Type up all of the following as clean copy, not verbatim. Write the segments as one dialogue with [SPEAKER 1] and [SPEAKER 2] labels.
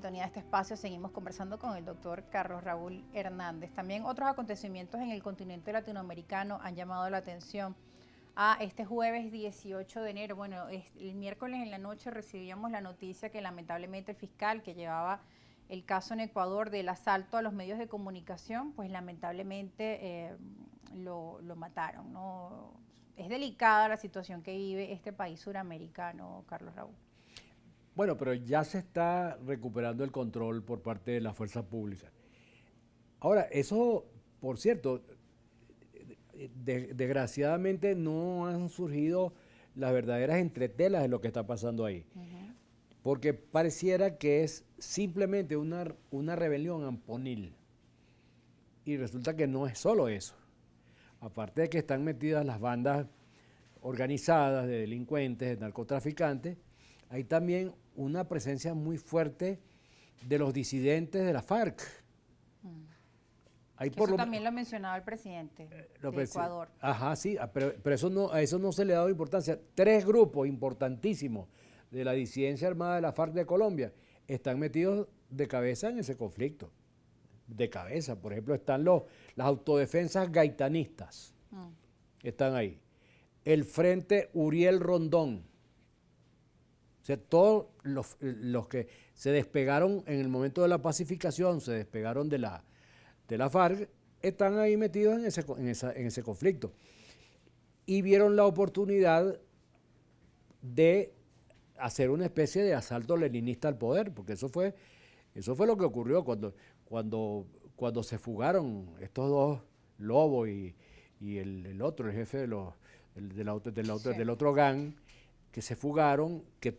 [SPEAKER 1] De este espacio seguimos conversando con el doctor Carlos Raúl Hernández. También otros acontecimientos en el continente latinoamericano han llamado la atención. Este jueves 18 de enero, bueno, el miércoles en la noche recibíamos la noticia que lamentablemente el fiscal que llevaba el caso en Ecuador del asalto a los medios de comunicación, pues lamentablemente lo mataron, ¿no? Es delicada la situación que vive este país suramericano, Carlos Raúl.
[SPEAKER 2] Bueno, pero ya se está recuperando el control por parte de la fuerza pública. Ahora, eso, por cierto, desgraciadamente no han surgido las verdaderas entretelas de lo que está pasando ahí. Porque pareciera que es simplemente una rebelión amponil. Y resulta que no es solo eso. Aparte de que están metidas las bandas organizadas de delincuentes, de narcotraficantes, hay también una presencia muy fuerte de los disidentes de la FARC.
[SPEAKER 1] Eso también lo mencionaba el presidente de Ecuador.
[SPEAKER 2] Ajá, sí, pero a eso no se le ha dado importancia. 3 grupos importantísimos de la disidencia armada de la FARC de Colombia están metidos de cabeza en ese conflicto. De cabeza, por ejemplo, están las autodefensas gaitanistas. Están ahí. El Frente Uriel Rondón. O sea, todos los que se despegaron en el momento de la pacificación, se despegaron de la FARC, están ahí metidos en ese conflicto. Y vieron la oportunidad de hacer una especie de asalto leninista al poder, porque eso fue lo que ocurrió cuando se fugaron estos dos, Lobo y el otro, el jefe del otro gang, que se fugaron, que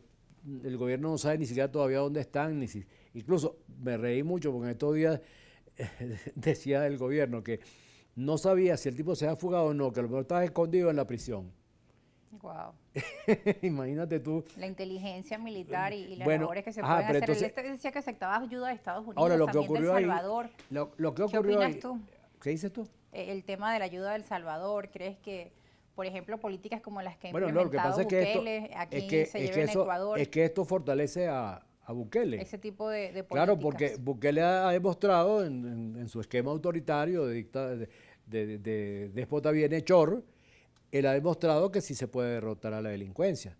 [SPEAKER 2] el gobierno no sabe ni siquiera todavía dónde están. Incluso me reí mucho porque en estos días decía el gobierno que no sabía si el tipo se había fugado o no, que a lo mejor estaba escondido en la prisión.
[SPEAKER 1] Wow.
[SPEAKER 2] Imagínate tú.
[SPEAKER 1] La inteligencia militar y las labores que se pueden hacer.
[SPEAKER 2] Entonces,
[SPEAKER 1] él decía que aceptaba ayuda de Estados Unidos,
[SPEAKER 2] ahora, lo
[SPEAKER 1] también
[SPEAKER 2] que ocurrió
[SPEAKER 1] de El Salvador.
[SPEAKER 2] ¿Qué
[SPEAKER 1] opinas tú?
[SPEAKER 2] ¿Qué dices tú?
[SPEAKER 1] El tema de la ayuda de El Salvador, ¿crees que, por ejemplo, políticas como las que ha
[SPEAKER 2] Bueno,
[SPEAKER 1] implementado
[SPEAKER 2] lo que pasa
[SPEAKER 1] Bukele aquí se lleven a Ecuador?
[SPEAKER 2] Es que esto fortalece a Bukele.
[SPEAKER 1] Ese tipo de políticas.
[SPEAKER 2] Claro, porque Bukele ha demostrado en su esquema autoritario de déspota bienhechor, él ha demostrado que sí se puede derrotar a la delincuencia.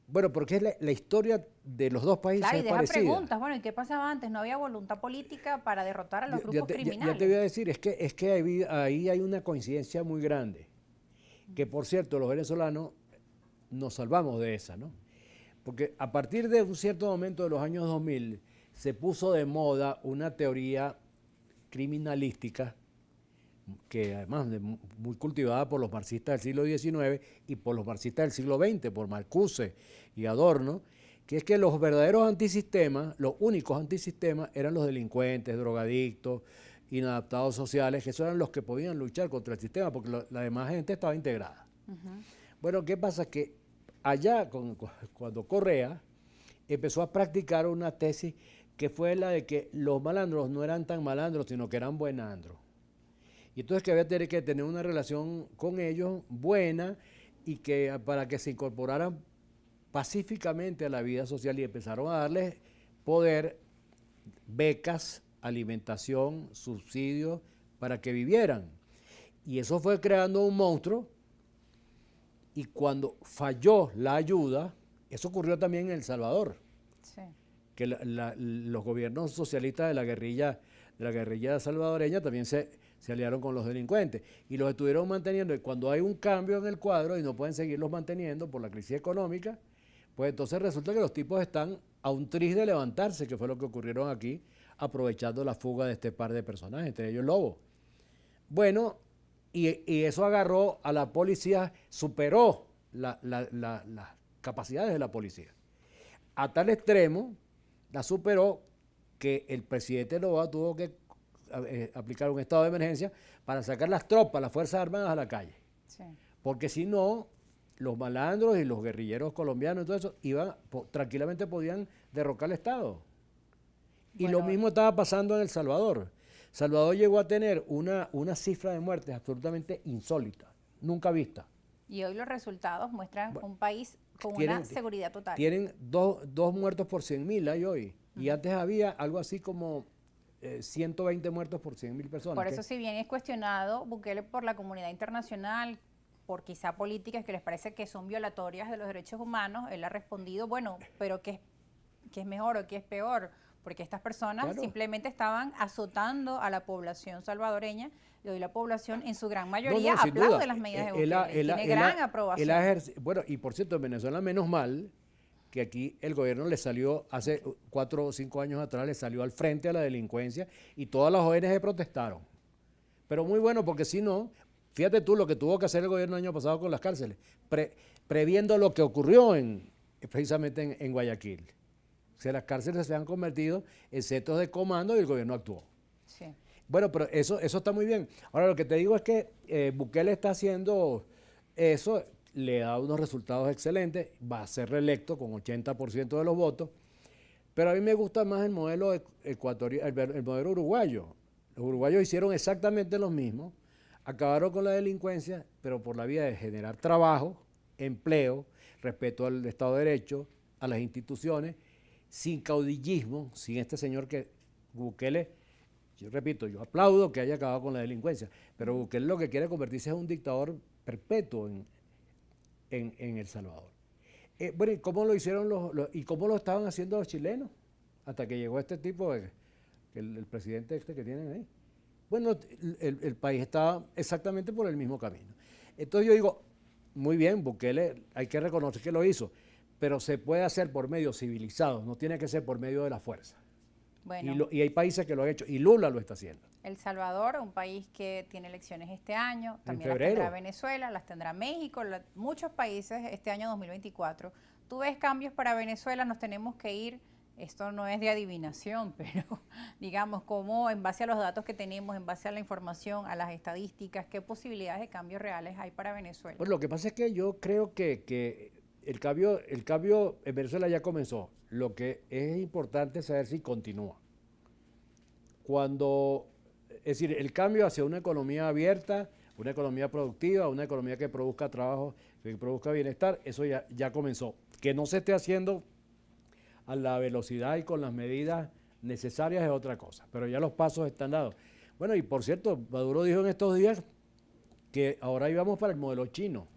[SPEAKER 2] Bueno, porque es la historia de los dos países
[SPEAKER 1] claro, y deja
[SPEAKER 2] parecida.
[SPEAKER 1] preguntas. Bueno, ¿y qué pasaba antes? ¿No había voluntad política para derrotar a los grupos criminales?
[SPEAKER 2] Ya te voy a decir, es que ahí hay una coincidencia muy grande. Que, por cierto, los venezolanos nos salvamos de esa, ¿no? Porque a partir de un cierto momento de los años 2000 se puso de moda una teoría criminalística que además muy cultivada por los marxistas del siglo XIX y por los marxistas del siglo XX, por Marcuse y Adorno, que es que los verdaderos antisistemas, los únicos antisistemas, eran los delincuentes, drogadictos, inadaptados sociales, que esos eran los que podían luchar contra el sistema, porque la demás gente estaba integrada. Bueno, ¿qué pasa? Que allá, cuando Correa empezó a practicar una tesis que fue la de que los malandros no eran tan malandros, sino que eran buenandros. Y entonces que había que tener una relación con ellos buena y que para que se incorporaran pacíficamente a la vida social y empezaron a darles poder, becas, alimentación, subsidios para que vivieran. Y eso fue creando un monstruo y cuando falló la ayuda, eso ocurrió también en El Salvador.
[SPEAKER 1] Sí.
[SPEAKER 2] Que los gobiernos socialistas de la guerrilla salvadoreña también se aliaron con los delincuentes y los estuvieron manteniendo. Y cuando hay un cambio en el cuadro y no pueden seguirlos manteniendo por la crisis económica, pues entonces resulta que los tipos están a un tris de levantarse, que fue lo que ocurrieron aquí, aprovechando la fuga de este par de personajes, entre ellos Lobo. Bueno, y eso agarró a la policía, superó las capacidades de la policía. A tal extremo, la superó que el presidente Noboa tuvo que aplicar un estado de emergencia para sacar las tropas, las Fuerzas Armadas a la calle.
[SPEAKER 1] Sí.
[SPEAKER 2] Porque si no, los malandros y los guerrilleros colombianos y todo eso tranquilamente podían derrocar el Estado. Y lo mismo estaba pasando en El Salvador. Salvador llegó a tener una cifra de muertes absolutamente insólita, nunca vista.
[SPEAKER 1] Y hoy los resultados muestran un país con una seguridad total.
[SPEAKER 2] Tienen dos muertos por 100.000 hay hoy. Y antes había algo así como 120 muertos por 100.000 personas.
[SPEAKER 1] Por eso, si bien es cuestionado Bukele por la comunidad internacional, por quizá políticas que les parece que son violatorias de los derechos humanos, él ha respondido, bueno, pero ¿qué es mejor o qué es peor? Porque estas personas simplemente estaban azotando a la población salvadoreña y hoy la población en su gran mayoría aplaude las medidas de Bukele, tiene gran aprobación.
[SPEAKER 2] Bueno, y por cierto, en Venezuela menos mal que aquí el gobierno le salió, hace 4 o 5 años atrás, le salió al frente a la delincuencia y todas las ONG protestaron. Pero muy bueno, porque si no, fíjate tú lo que tuvo que hacer el gobierno el año pasado con las cárceles, previendo lo que ocurrió precisamente en Guayaquil. O sea, las cárceles se han convertido en centros de comando y el gobierno actuó.
[SPEAKER 1] Sí.
[SPEAKER 2] Bueno, pero eso está muy bien. Ahora, lo que te digo es que Bukele está haciendo eso, le da unos resultados excelentes, va a ser reelecto con 80% de los votos, pero a mí me gusta más el modelo el modelo uruguayo. Los uruguayos hicieron exactamente lo mismo, acabaron con la delincuencia, pero por la vía de generar trabajo, empleo, respeto al Estado de Derecho, a las instituciones, sin caudillismo, sin este señor que Bukele, yo repito, yo aplaudo que haya acabado con la delincuencia, pero Bukele lo que quiere convertirse es un dictador perpetuo en El Salvador. Bueno, ¿y cómo lo hicieron y cómo lo estaban haciendo los chilenos? Hasta que llegó este tipo, el presidente que tienen ahí. Bueno, el país estaba exactamente por el mismo camino. Entonces yo digo, muy bien, Bukele, hay que reconocer que lo hizo, pero se puede hacer por medios civilizados, no tiene que ser por medio de la fuerza. Bueno, y hay países que lo han hecho, y Lula lo está haciendo.
[SPEAKER 1] El Salvador, un país que tiene elecciones este año, también las tendrá Venezuela, las tendrá México, muchos países este año 2024. Tú ves cambios para Venezuela, nos tenemos que ir, esto no es de adivinación, pero digamos, cómo en base a los datos que tenemos, en base a la información, a las estadísticas, qué posibilidades de cambios reales hay para Venezuela.
[SPEAKER 2] Pues lo que pasa es que yo creo que el cambio en Venezuela ya comenzó. Lo que es importante es saber si continúa. Es decir, el cambio hacia una economía abierta, una economía productiva, una economía que produzca trabajo, que produzca bienestar, eso ya comenzó. Que no se esté haciendo a la velocidad y con las medidas necesarias es otra cosa, pero ya los pasos están dados. Bueno, y por cierto, Maduro dijo en estos días que ahora íbamos para el modelo chino,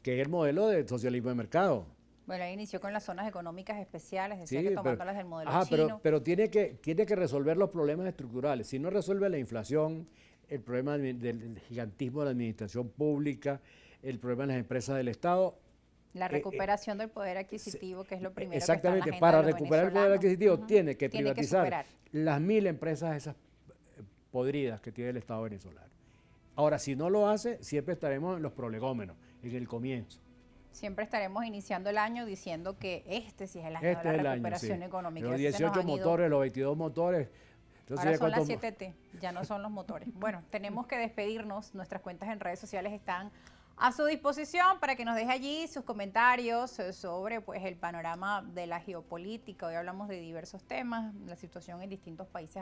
[SPEAKER 2] que es el modelo de socialismo de mercado.
[SPEAKER 1] Bueno, ahí inició con las zonas económicas especiales, decía que tomándolas del modelo chino.
[SPEAKER 2] Pero tiene que resolver los problemas estructurales. Si no resuelve la inflación, el problema del gigantismo de la administración pública, el problema de las empresas del Estado.
[SPEAKER 1] La recuperación del poder adquisitivo, que es lo primero
[SPEAKER 2] exactamente,
[SPEAKER 1] que está en la agenda
[SPEAKER 2] para recuperar el poder adquisitivo tiene que privatizar las 1.000 empresas esas podridas que tiene el Estado venezolano. Ahora, si no lo hace, siempre estaremos en los prolegómenos, en el comienzo.
[SPEAKER 1] Siempre estaremos iniciando el año diciendo que este sí es el año de la recuperación económica.
[SPEAKER 2] Los 18 motores, los 22 motores.
[SPEAKER 1] Entonces, ahora son las 7T, ya no son los motores. Bueno, tenemos que despedirnos. Nuestras cuentas en redes sociales están a su disposición para que nos deje allí sus comentarios sobre pues el panorama de la geopolítica. Hoy hablamos de diversos temas, la situación en distintos países